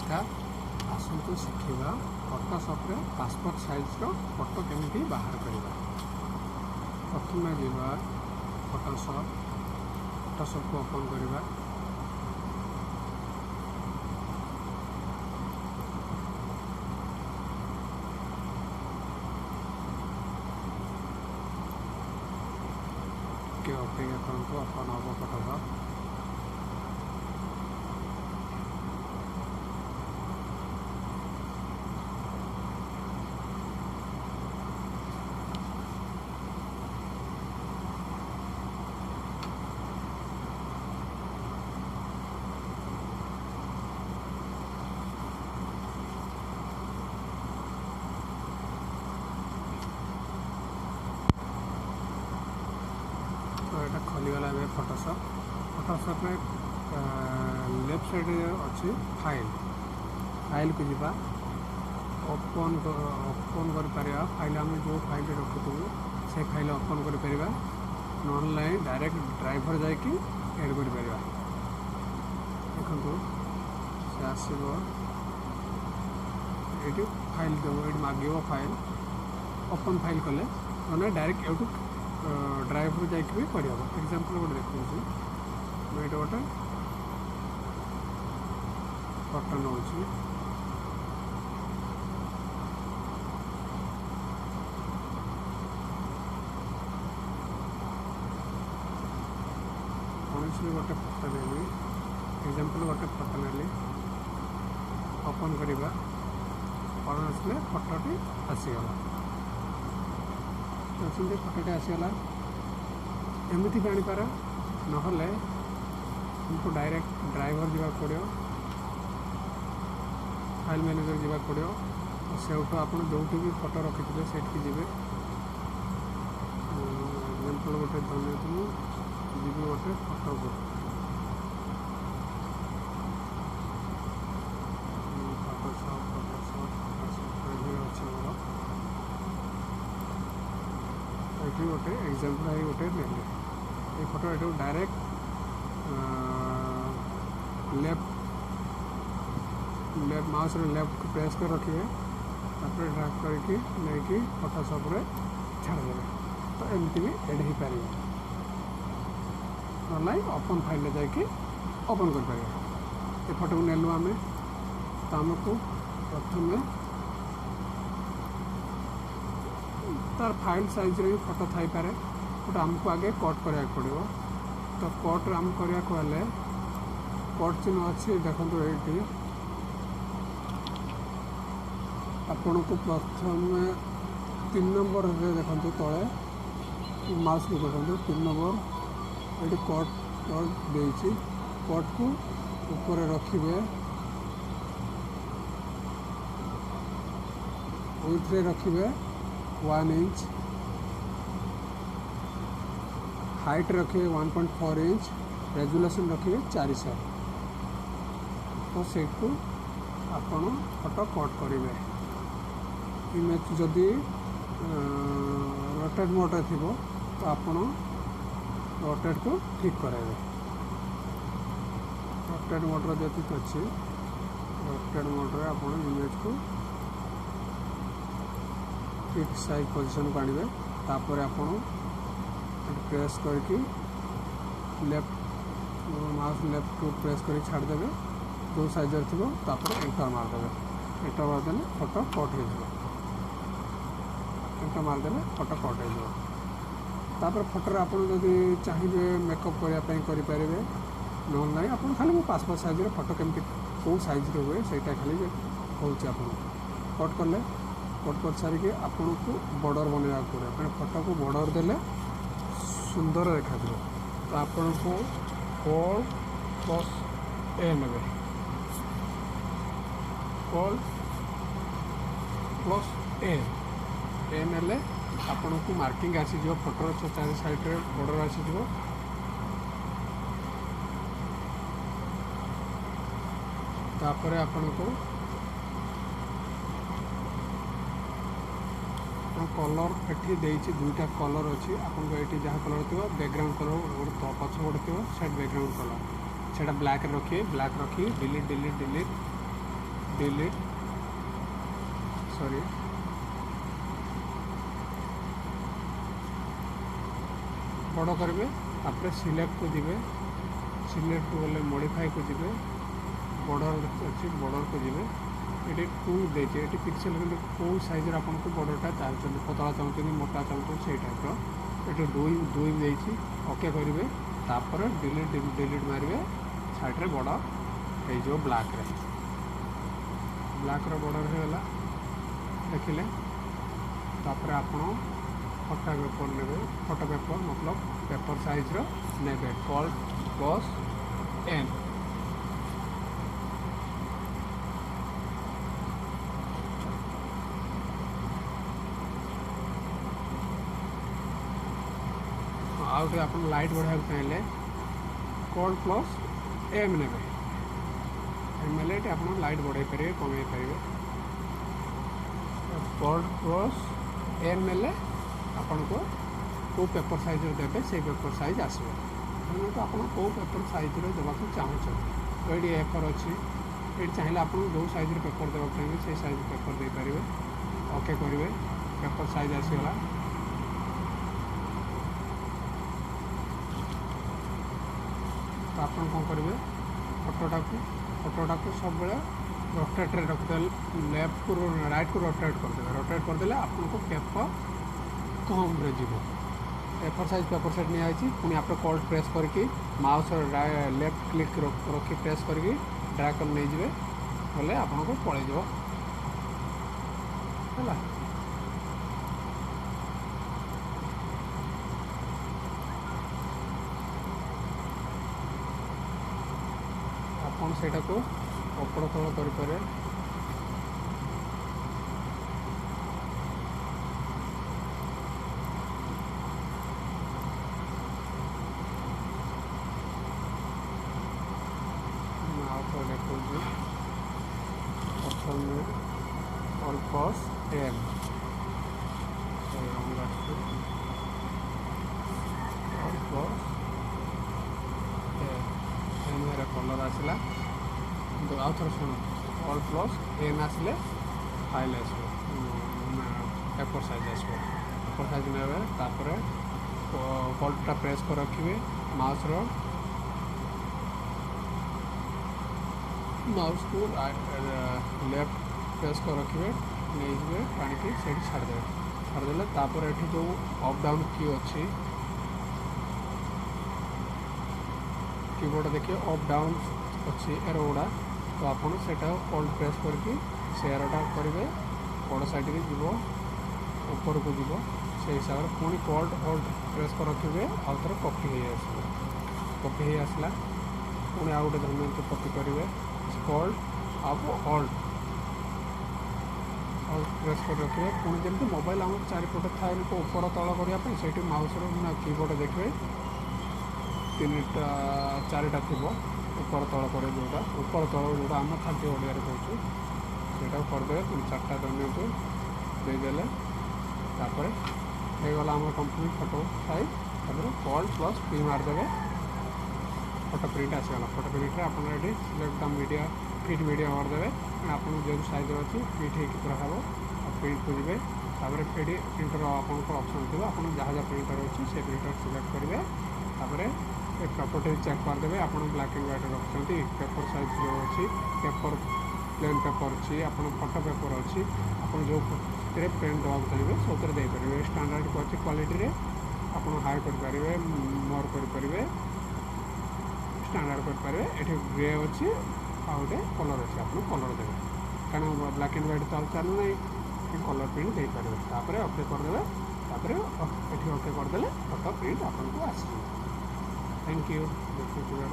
नमस्कार आसतु शिखा फोटोशॉप रे passport size रो photo केमिति बाहर करबा। प्रथम जीवा फोटोशॉप को ओपन करबा। के अपेक्षा करंतु अपन अब फोटोशॉप तो यहाँ खोलीगला फोटोशॉप में लेफ्ट साइड अच्छी फाइल को जीवा ओपन कर फाइल आम जो फाइल रखुथु से फाइल ओपन कर ऑनलाइन डायरेक्ट ड्राइवर जाकि एड कर देखो से आसो ये फाइल देव ये मांग फाइल ओपन फाइल कले ना डायरेक्ट यूट्यूब ड्राइवर जाकि भी कर एग्जांपल गोटे देखो मुझे गोटे फोटो नौ कौन गोटे फोटो नेली एग्जांपल गोटे फोटो नेली ओपन करवा कौन आसले फोटोटी आसीगला फोटोटी आसीगला एमती जापर ना हमको डायरेक्ट ड्राइवर जावाक पड़ो फाइल मैनेजर जावाक पड़ो से आप जो भी फोटो रखी से जी एग्जांपल गोटे धन्यवाद जी गोटे फोटो को ये गोटे एग्जांपल गोटे नेली ये फोटो ये डायरेक्ट लेफ्ट माउस रे लेफ्ट को प्रेस कर रखिए तापर ड्रैग करके लेके फोटोशॉप रे छाड़ देबे तो एमती भी एड हो पारे ऑनलाइन ओपन फाइल जाके ओपन कर पारे। ये फोटो को नेलु आमे तो हमको प्रथम तार फाइल साइज रे फोटो थाई पारे बट हमको आगे कट करा पड़ो तो कट आम करा कट चिन्ह अच्छी देखो ये आपण को प्रथम 3 नंबर देखो तले माउस को देखो 3 नंबर ये कट को ऊपर रखिए उठे रखिए 1 इंच हाइट रखिए 1.4 इंच रेजुलेशन रखिए 400 तो से आपण फोटो कट करेंगे। इमेज जदि रोटेट मोड थी तो आपण रोटेट को ठीक करेंगे। रोटेट मोड जति अच्छी रोटेट मोड रे आपण इमेज को ठीक साइज पोजिशन को आने तापर आपण प्रेस करके लेफ्ट माउस लेफ्ट को प्रेस कर छाड़ देवे जो साइज थी एंटर मारदे एंटर मारदे फोटो कट हो एंटर मारदे फोटो कट हो फोटो आप चाहिए मेकअप करने ना ना आप खाली पासपोर्ट साइज फोटो केमती कौ साइज हुए सहीटा खाली कहूँ आप कट कले कट कर सारिके आपन को बॉर्डर बनवा पड़े क्या फोटो को बॉर्डर देले सुंदर देखा तो आपन को कॉल प्लस ए ने कॉल प्लस ए ने आपन को मार्किंग आसी जो फोटो चार साइड रे बॉर्डर आसी जो तापर आपन को कलर एटी देती दुईटा कलर अच्छी आपको ये जहाँ कलर थी बैकग्राउंड कलर पछ गोटे थी साइड बैकग्राउंड कलर से ब्लैक रखिए ब्लैक रखी delete delete delete delete sorry बड़ करेंगे तापर सिलेक्ट को जीवे सिलेक्ट को गले मॉडिफाई को जीवे बॉर्डर अच्छी बॉर्डर को जीवे ये टू देचे ये पिक्सेल के कौ साइज आपको बॉर्डरटा चाहते पतला चाहते मोटा चाहते से टाइप ये दुई देती ओके करेंगे तापर डिलीट डिलीट मारे साइड्रे बॉर्डर हो ब्लैक ब्लैक बॉर्डर होगा देखिले तापर आपण फोटो पेपर ने फोटो पेपर मतलब पेपर साइज ने Ctrl+N आउट आप लाइट बढ़ा चाहिए Ctrl+M ने एमएलए आप लाइट बढ़ाई पारे कमे पारे Ctrl+N मेले आपण को कौ पेपर साइज देते से पेपर साइज आसो तो आप पेपर साइज देवाक चाहूँ ये एफर अच्छी ये चाहिए आप जो साइज पेपर देवा चाहिए से साइज पेपर दे पारे ओके करेंगे पेपर साइज आसीगला तो आप कौन करेंगे फोटोटा को सब रोटेट रखिदे लेफ्ट को राइट को रोटेट करदे आपको पेपर कम जीव पेपर साइज पेपर सेट नहीं पुणी आप कॉल प्रेस करके माउस लेफ्ट क्लिक रखी प्रेस करके ड्रैग कर नहीं जाए बोले आपको पलैज है आपन सेटा को उपड़ तल करें Ctrl+M मेरा कलर आसला तो आउ थोड़ा शुण Ctrl+M आसले फाइल आस पेपर साइज आस पेपर साइज ने तापर कलटा प्रेस कर रखिए माउस को लेफ्ट प्रेस कर रखिए नहीं जाए पानी से छाड़दे तापर ये जो अप डाउन की अच्छी कीबोर्ड देखिए अप डाउन अच्छी एरो गुड़ा तो आपड़ से कल प्रेस करके से एरोटा करेंगे बड़ साइड में जीव ऊपर को जीव से हिसाब से पुणी कल्ट अल्ट प्रेस कर रखिए आउ थे कॉपी हो आसला पुणी आउ गोटे धरनिया कॉपी करेंगे कल्ट आप अल्ट प्रेस कर रखिए पुणी जमी मोबाइल आम चारिपटे थाए ऊपर तल करने से माउस कीबोर्ड देखिए चारिटा थी ऊपर तल कर जोटा ऊपर तल जोटा आम खाद्य ओडिया कहूँ से करदे पुणी चार्टा धरनी देदेले हो गला आम कंप्लीट फोटो साइज Ctrl+P मारदे फोटो प्रिंट आसगला फोटो प्रिंट आप select the media fit media मारदे आप जो साइज अच्छी फिट हो पूरा हम प्रिंट को जी फिर प्रिंटर आपको ऑप्शन थी आप जहाँ जहाँ प्रिंटर अच्छी से प्रिंटर सिलेक्ट करेंगे प्रॉपर्टी चेक करदे आप ब्लैक एंड व्हाइट रखते पेपर साइज जो अच्छी पेपर प्लेन पेपर अच्छी आप फोटो पेपर अच्छी आप जो प्रिंट देवाक चाहिए सब देपारे स्टैंडर्ड को अच्छी क्वालिटी आप हाई करेंगे मोर करेंगे स्टैंडर्ड करेंगे ये ग्रे अच्छी आ गए कलर अच्छे आप कलर देवे कारण ब्लैक एंड व्हाइट तो चलू ना कलर प्रिंट दे पारे ओके करदे ये ओके करदे फोटो प्रिंट आपको आस थैंक यू देखिए।